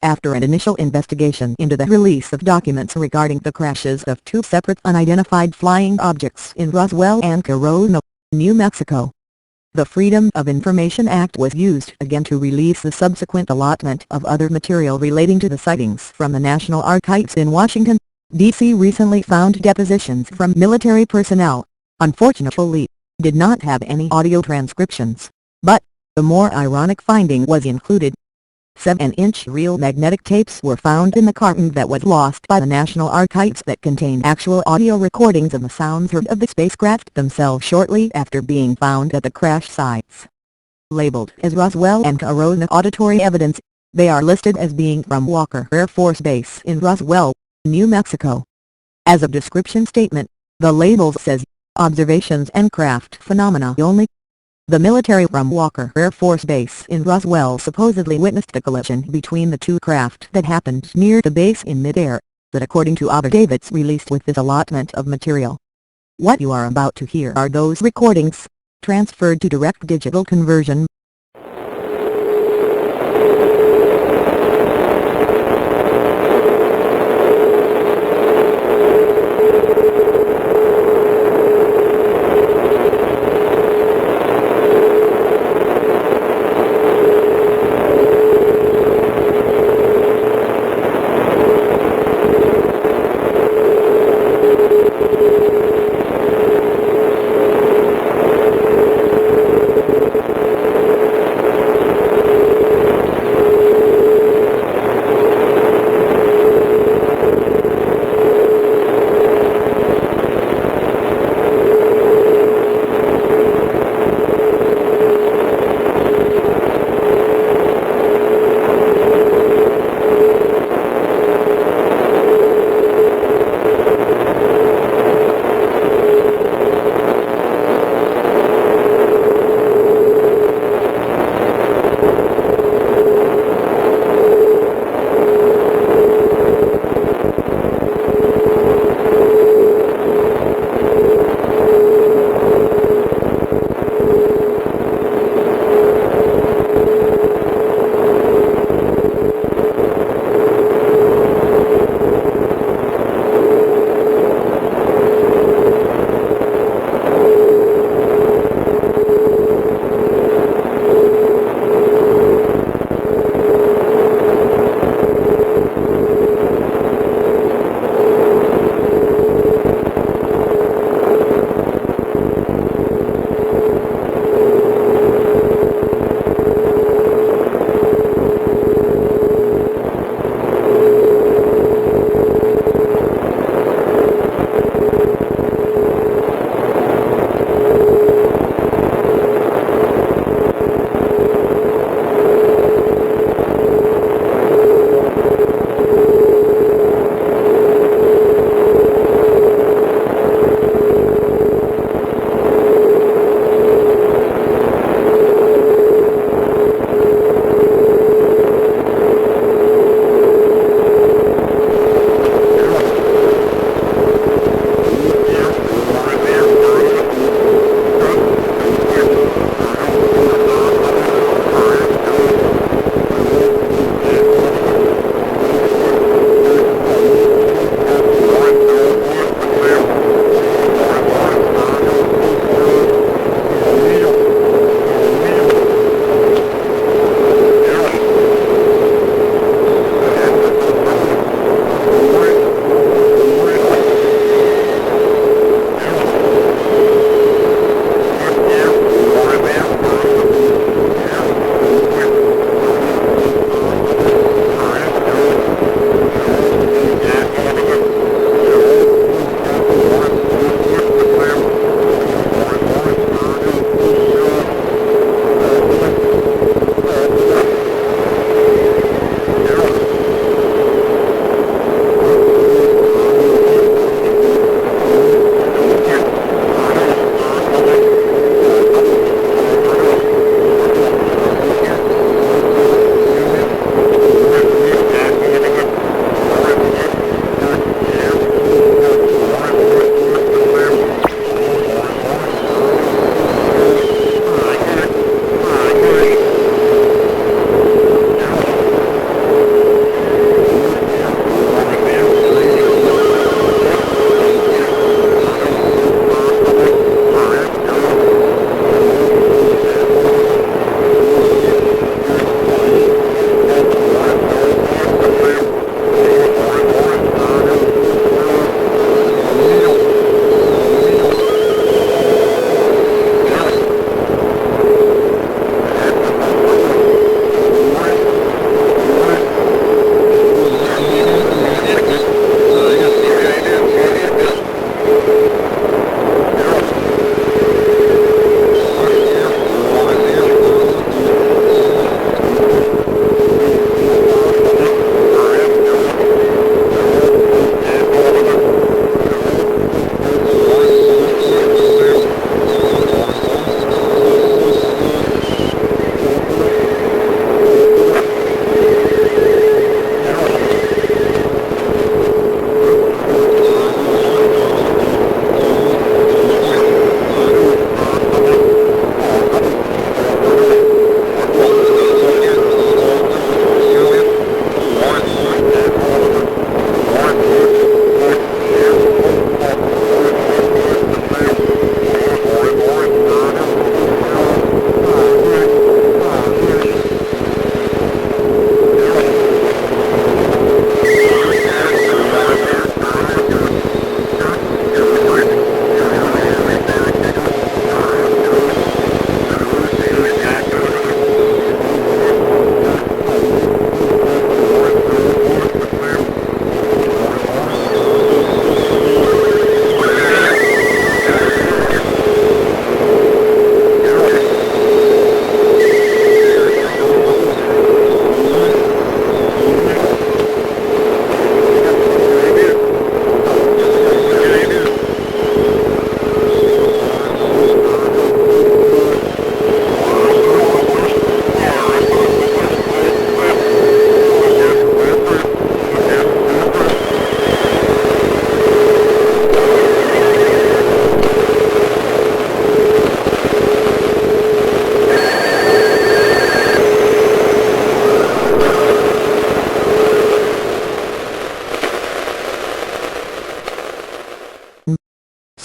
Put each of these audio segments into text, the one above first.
after an initial investigation into the release of documents regarding the crashes of two separate unidentified flying objects in Roswell and Corona, New Mexico. The Freedom of Information Act was used again to release the subsequent allotment of other material relating to the sightings from the National Archives in Washington, D.C. recently found depositions from military personnel, unfortunately, did not have any audio transcriptions, but the more ironic finding was included. 7-inch reel magnetic tapes were found in the carton that was lost by the National Archives that contained actual audio recordings of the sounds heard of the spacecraft themselves shortly after being found at the crash sites. Labeled as Roswell and Corona auditory evidence, they are listed as being from Walker Air Force Base in Roswell, New Mexico. As a description statement, the label says, "Observations and craft phenomena only." The military from Walker Air Force Base in Roswell supposedly witnessed a collision between the two craft that happened near the base in midair, that according to affidavits released with this allotment of material. What you are about to hear are those recordings, transferred to direct digital conversion.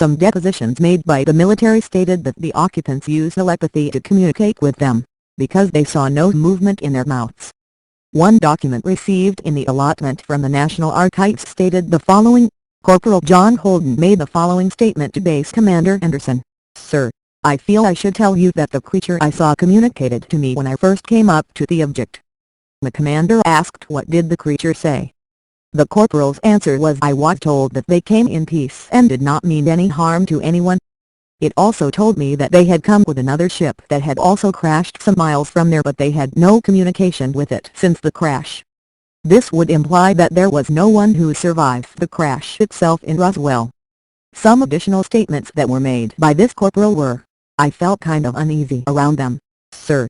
Some depositions made by the military stated that the occupants used telepathy to communicate with them, because they saw no movement in their mouths. One document received in the allotment from the National Archives stated the following: Corporal John Holden made the following statement to Base Commander Anderson. Sir, I feel I should tell you that the creature I saw communicated to me when I first came up to the object. The commander asked what did the creature say. The corporal's answer was, I was told that they came in peace and did not mean any harm to anyone. It also told me that they had come with another ship that had also crashed some miles from there, but they had no communication with it since the crash. This would imply that there was no one who survived the crash itself in Roswell. Some additional statements that were made by this corporal were, I felt kind of uneasy around them, sir.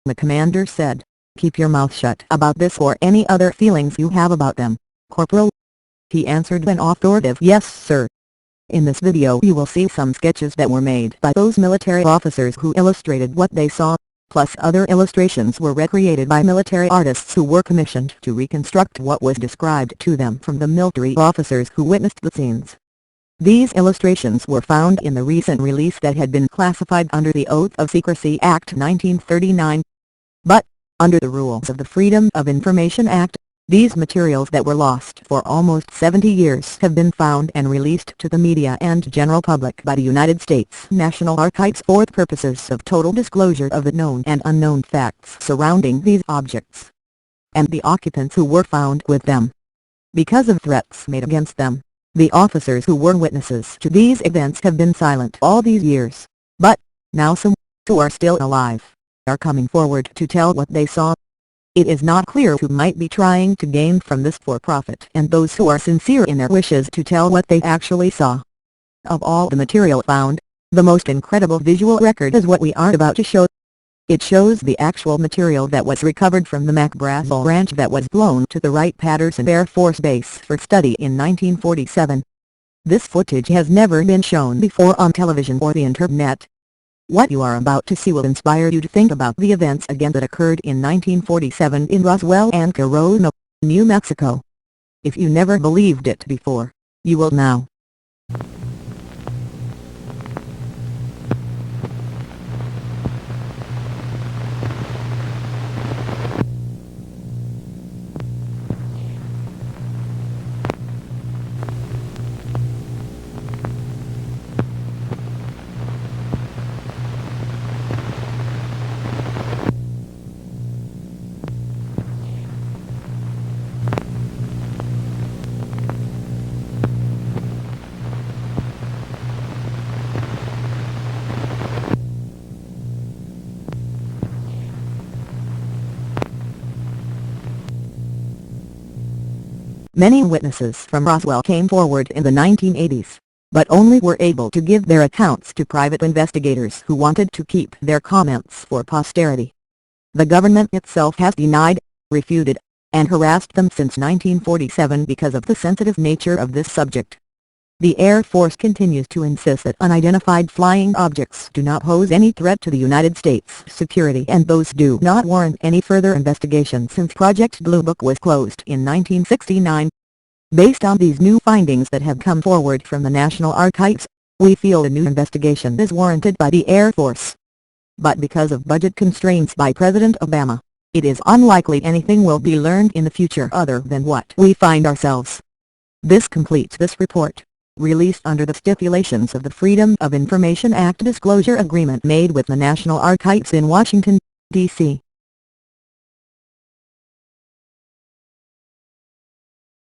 The commander said, keep your mouth shut about this or any other feelings you have about them, Corporal. He answered an authoritative yes sir. In this video you will see some sketches that were made by those military officers who illustrated what they saw, plus other illustrations were recreated by military artists who were commissioned to reconstruct what was described to them from the military officers who witnessed the scenes. These illustrations were found in the recent release that had been classified under the Oath of Secrecy Act 1939. But, under the rules of the Freedom of Information Act, these materials that were lost for almost 70 years have been found and released to the media and general public by the United States National Archives for the purposes of total disclosure of the known and unknown facts surrounding these objects and the occupants who were found with them. Because of threats made against them, the officers who were witnesses to these events have been silent all these years, but, now some, who are still alive, are coming forward to tell what they saw. It is not clear who might be trying to gain from this for profit and those who are sincere in their wishes to tell what they actually saw. Of all the material found, the most incredible visual record is what we are about to show. It shows the actual material that was recovered from the McBrazel Ranch that was blown to the Wright-Patterson Air Force Base for study in 1947. This footage has never been shown before on television or the internet. What you are about to see will inspire you to think about the events again that occurred in 1947 in Roswell and Corona, New Mexico. If you never believed it before, you will now. Many witnesses from Roswell came forward in the 1980s, but only were able to give their accounts to private investigators who wanted to keep their comments for posterity. The government itself has denied, refuted, and harassed them since 1947 because of the sensitive nature of this subject. The Air Force continues to insist that unidentified flying objects do not pose any threat to the United States security and those do not warrant any further investigation since Project Blue Book was closed in 1969. Based on these new findings that have come forward from the National Archives, we feel a new investigation is warranted by the Air Force. But because of budget constraints by President Obama, it is unlikely anything will be learned in the future other than what we find ourselves. This completes this report, released under the stipulations of the Freedom of Information Act disclosure agreement made with the National Archives in Washington, D.C.